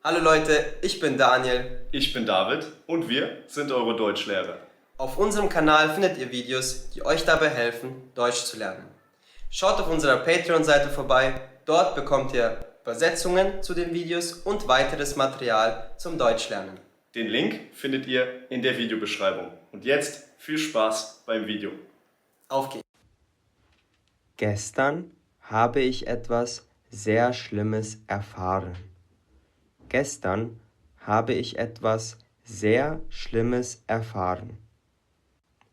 Hallo Leute, ich bin Daniel. Ich bin David und wir sind eure Deutschlehrer. Auf unserem Kanal findet ihr Videos, die euch dabei helfen, Deutsch zu lernen. Schaut auf unserer Patreon-Seite vorbei, dort bekommt ihr Übersetzungen zu den Videos und weiteres Material zum Deutschlernen. Den Link findet ihr in der Videobeschreibung. Und jetzt viel Spaß beim Video. Auf geht's! Gestern habe ich etwas sehr Schlimmes erfahren. Gestern habe ich etwas sehr Schlimmes erfahren.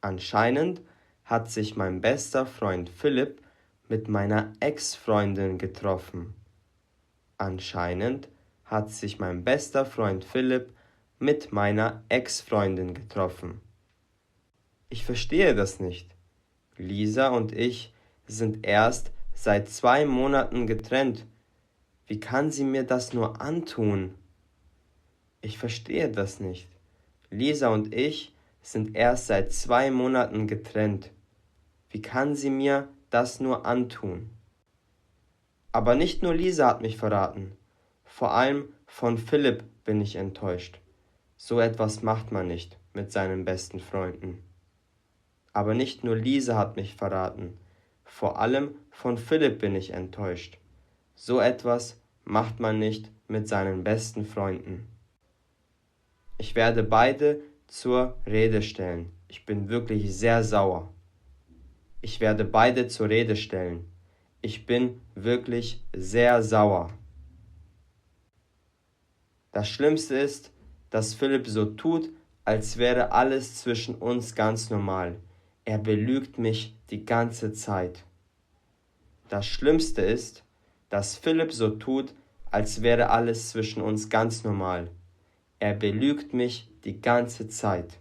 Anscheinend hat sich mein bester Freund Philipp mit meiner Ex-Freundin getroffen. Anscheinend hat sich mein bester Freund Philipp mit meiner Ex-Freundin getroffen. Ich verstehe das nicht. Lisa und ich sind erst seit 2 Monaten getrennt. Wie kann sie mir das nur antun? Ich verstehe das nicht. Lisa und ich sind erst seit 2 Monaten getrennt. Wie kann sie mir das nur antun? Aber nicht nur Lisa hat mich verraten. Vor allem von Philipp bin ich enttäuscht. So etwas macht man nicht mit seinen besten Freunden. Aber nicht nur Lisa hat mich verraten. Vor allem von Philipp bin ich enttäuscht. So etwas macht man nicht mit seinen besten Freunden. Ich werde beide zur Rede stellen. Ich bin wirklich sehr sauer. Ich werde beide zur Rede stellen. Ich bin wirklich sehr sauer. Das Schlimmste ist, dass Philipp so tut, als wäre alles zwischen uns ganz normal. Er belügt mich die ganze Zeit. Das Schlimmste ist, dass Philipp so tut, als wäre alles zwischen uns ganz normal. Er belügt mich die ganze Zeit.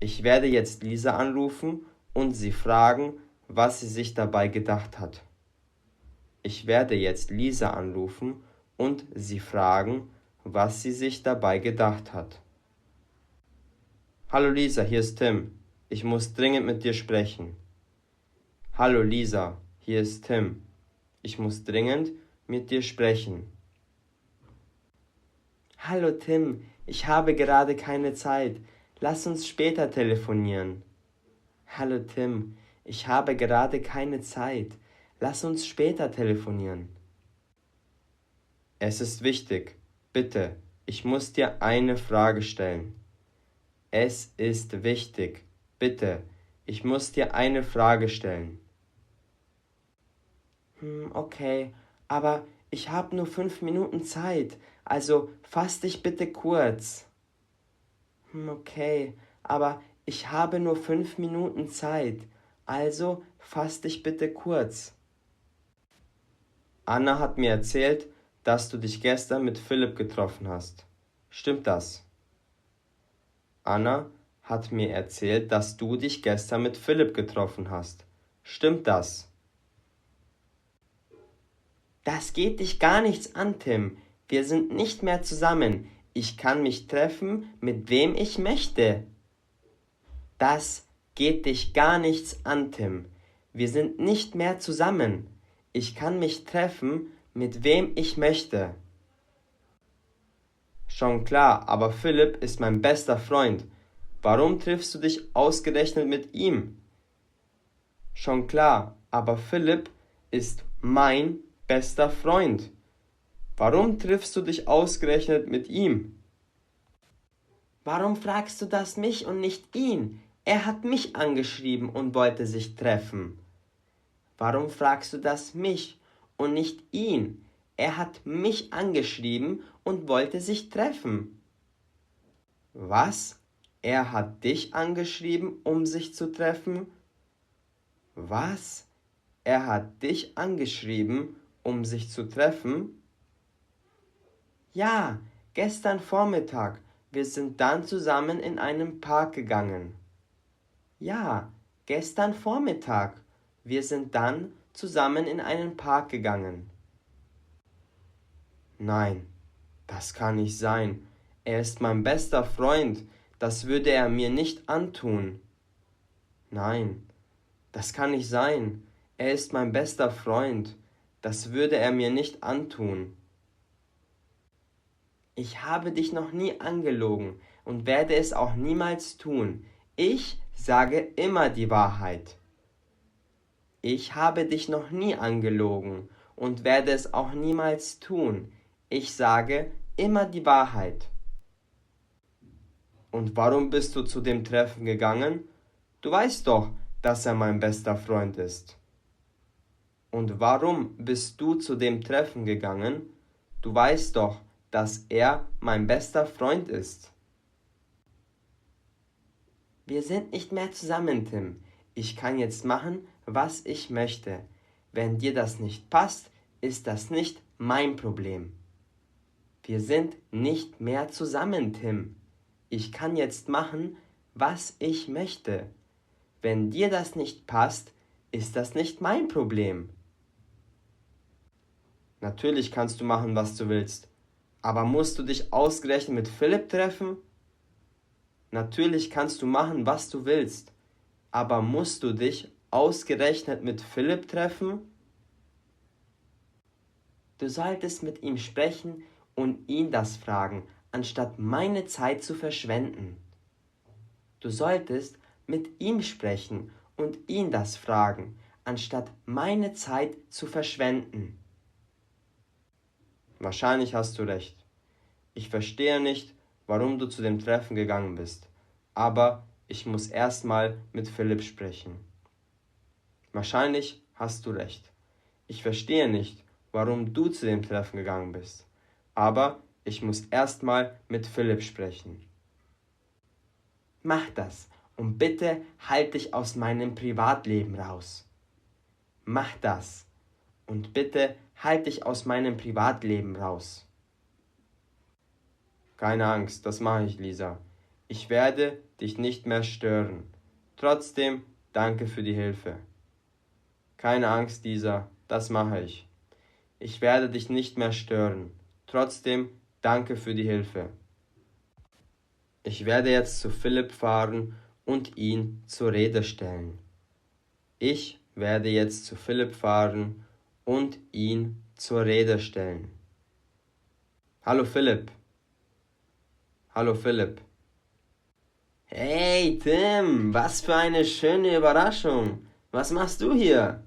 Ich werde jetzt Lisa anrufen und sie fragen, was sie sich dabei gedacht hat. Ich werde jetzt Lisa anrufen und sie fragen, was sie sich dabei gedacht hat. Hallo Lisa, hier ist Tim. Ich muss dringend mit dir sprechen. Hallo Lisa, hier ist Tim. Ich muss dringend mit dir sprechen. Hallo Tim, ich habe gerade keine Zeit. Lass uns später telefonieren. Hallo Tim, ich habe gerade keine Zeit. Lass uns später telefonieren. Es ist wichtig. Bitte, ich muss dir eine Frage stellen. Es ist wichtig. Bitte, ich muss dir eine Frage stellen. Okay, aber ich habe nur 5 Minuten Zeit, also fass dich bitte kurz. Okay, aber ich habe nur 5 Minuten Zeit, also fass dich bitte kurz. Anna hat mir erzählt, dass du dich gestern mit Philipp getroffen hast. Stimmt das? Anna hat mir erzählt, dass du dich gestern mit Philipp getroffen hast. Stimmt das? Das geht dich gar nichts an, Tim. Wir sind nicht mehr zusammen. Ich kann mich treffen, mit wem ich möchte. Das geht dich gar nichts an, Tim. Wir sind nicht mehr zusammen. Ich kann mich treffen, mit wem ich möchte. Schon klar, aber Philipp ist mein bester Freund. Warum triffst du dich ausgerechnet mit ihm? Schon klar, aber Philipp ist mein bester Freund. Warum triffst du dich ausgerechnet mit ihm? Warum fragst du das mich und nicht ihn? Er hat mich angeschrieben und wollte sich treffen. Warum fragst du das mich und nicht ihn? Er hat mich angeschrieben und wollte sich treffen. Was? Er hat dich angeschrieben, um sich zu treffen? Was? Er hat dich angeschrieben, um sich zu treffen? Ja, gestern Vormittag. Wir sind dann zusammen in einen Park gegangen. Ja, gestern Vormittag. Wir sind dann zusammen in einen Park gegangen. Nein, das kann nicht sein. Er ist mein bester Freund. Das würde er mir nicht antun. Nein, das kann nicht sein. Er ist mein bester Freund. Das würde er mir nicht antun. Ich habe dich noch nie angelogen und werde es auch niemals tun. Ich sage immer die Wahrheit. Ich habe dich noch nie angelogen und werde es auch niemals tun. Ich sage immer die Wahrheit. Und warum bist du zu dem Treffen gegangen? Du weißt doch, dass er mein bester Freund ist. Und warum bist du zu dem Treffen gegangen? Du weißt doch, dass er mein bester Freund ist. Wir sind nicht mehr zusammen, Tim. Ich kann jetzt machen, was ich möchte. Wenn dir das nicht passt, ist das nicht mein Problem. Wir sind nicht mehr zusammen, Tim. Ich kann jetzt machen, was ich möchte. Wenn dir das nicht passt, ist das nicht mein Problem. Natürlich kannst du machen, was du willst. Aber musst du dich ausgerechnet mit Philipp treffen? Natürlich kannst du machen, was du willst. Aber musst du dich ausgerechnet mit Philipp treffen? Du solltest mit ihm sprechen und ihn das fragen, anstatt meine Zeit zu verschwenden. Du solltest mit ihm sprechen und ihn das fragen, anstatt meine Zeit zu verschwenden. Wahrscheinlich hast du recht. Ich verstehe nicht, warum du zu dem Treffen gegangen bist, aber ich muss erstmal mit Philipp sprechen. Wahrscheinlich hast du recht. Ich verstehe nicht, warum du zu dem Treffen gegangen bist, aber ich muss erstmal mit Philipp sprechen. Mach das und bitte halt dich aus meinem Privatleben raus. Mach das und bitte halt dich aus meinem Privatleben raus. Keine Angst, das mache ich, Lisa. Ich werde dich nicht mehr stören. Trotzdem, danke für die Hilfe. Keine Angst, Lisa, das mache ich. Ich werde dich nicht mehr stören. Trotzdem, danke für die Hilfe. Ich werde jetzt zu Philipp fahren und ihn zur Rede stellen. Ich werde jetzt zu Philipp fahren und ihn zur Rede stellen. Hallo Philipp. Hallo Philipp. Hey Tim, was für eine schöne Überraschung. Was machst du hier?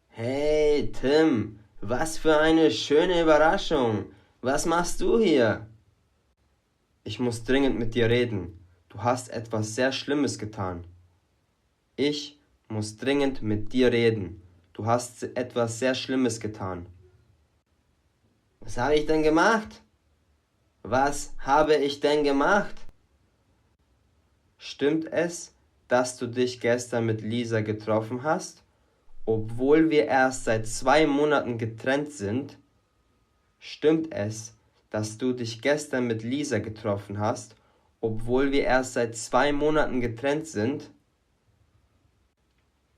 Hey Tim, was für eine schöne Überraschung. Was machst du hier? Ich muss dringend mit dir reden. Du hast etwas sehr Schlimmes getan. Ich muss dringend mit dir reden. Du hast etwas sehr Schlimmes getan. Was habe ich denn gemacht? Was habe ich denn gemacht? Stimmt es, dass du dich gestern mit Lisa getroffen hast, obwohl wir erst seit 2 Monaten getrennt sind? Stimmt es, dass du dich gestern mit Lisa getroffen hast, obwohl wir erst seit 2 Monaten getrennt sind?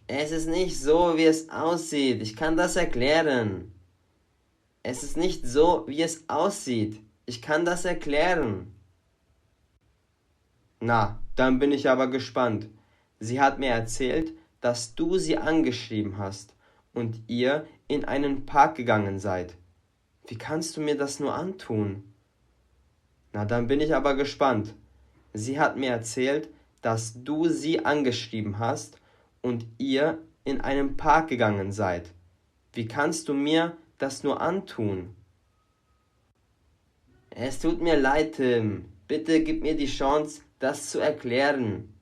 Es ist nicht so, wie es aussieht. Ich kann das erklären. Es ist nicht so, wie es aussieht. Ich kann das erklären. Na, dann bin ich aber gespannt. Sie hat mir erzählt, dass du sie angeschrieben hast und ihr in einen Park gegangen seid. Wie kannst du mir das nur antun? Na, dann bin ich aber gespannt. Sie hat mir erzählt, dass du sie angeschrieben hast und ihr in einen Park gegangen seid. Wie kannst du mir das nur antun? Es tut mir leid, Tim. Bitte gib mir die Chance, das zu erklären.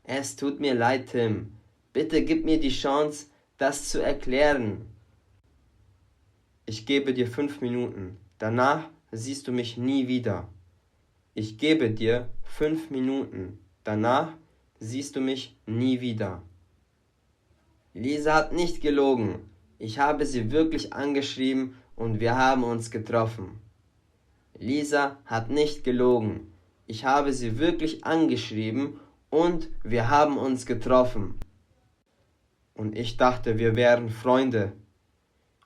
Es tut mir leid, Tim. Bitte gib mir die Chance, das zu erklären. Ich gebe dir 5 Minuten. Danach siehst du mich nie wieder. Ich gebe dir 5 Minuten. Danach siehst du mich nie wieder. Lisa hat nicht gelogen. Ich habe sie wirklich angeschrieben und wir haben uns getroffen. Lisa hat nicht gelogen. Ich habe sie wirklich angeschrieben und wir haben uns getroffen. Und ich dachte, wir wären Freunde.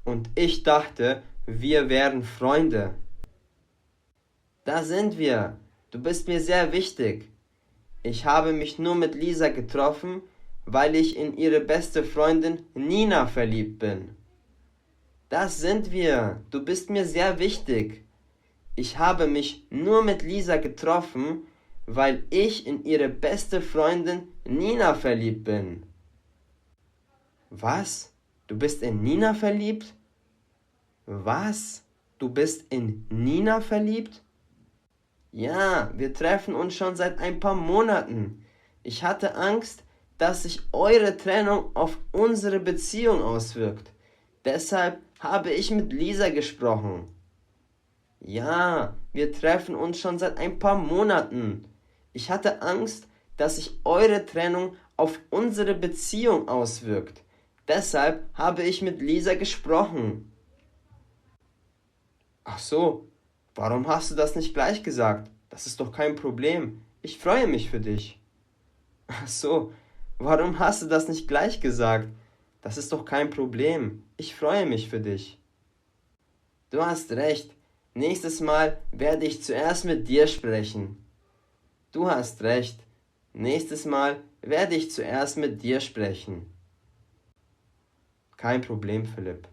Und ich dachte, wir wären Freunde. Da sind wir. Du bist mir sehr wichtig. Ich habe mich nur mit Lisa getroffen, weil ich in ihre beste Freundin Nina verliebt bin. Das sind wir. Du bist mir sehr wichtig. Ich habe mich nur mit Lisa getroffen, weil ich in ihre beste Freundin Nina verliebt bin. Was? Du bist in Nina verliebt? Was? Du bist in Nina verliebt? Ja, wir treffen uns schon seit ein paar Monaten. Ich hatte Angst, dass sich eure Trennung auf unsere Beziehung auswirkt. Deshalb habe ich mit Lisa gesprochen. Ja, wir treffen uns schon seit ein paar Monaten. Ich hatte Angst, dass sich eure Trennung auf unsere Beziehung auswirkt. Deshalb habe ich mit Lisa gesprochen. Ach so, warum hast du das nicht gleich gesagt? Das ist doch kein Problem. Ich freue mich für dich. Ach so, warum hast du das nicht gleich gesagt? Das ist doch kein Problem. Ich freue mich für dich. Du hast recht. Nächstes Mal werde ich zuerst mit dir sprechen. Du hast recht. Nächstes Mal werde ich zuerst mit dir sprechen. Kein Problem, Philipp.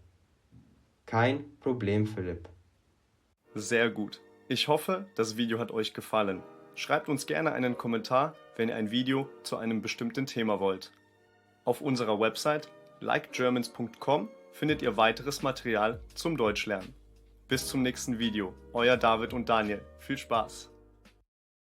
Kein Problem, Philipp. Sehr gut. Ich hoffe, das Video hat euch gefallen. Schreibt uns gerne einen Kommentar, wenn ihr ein Video zu einem bestimmten Thema wollt. Auf unserer Website likegermans.com findet ihr weiteres Material zum Deutschlernen. Bis zum nächsten Video. Euer David und Daniel. Viel Spaß!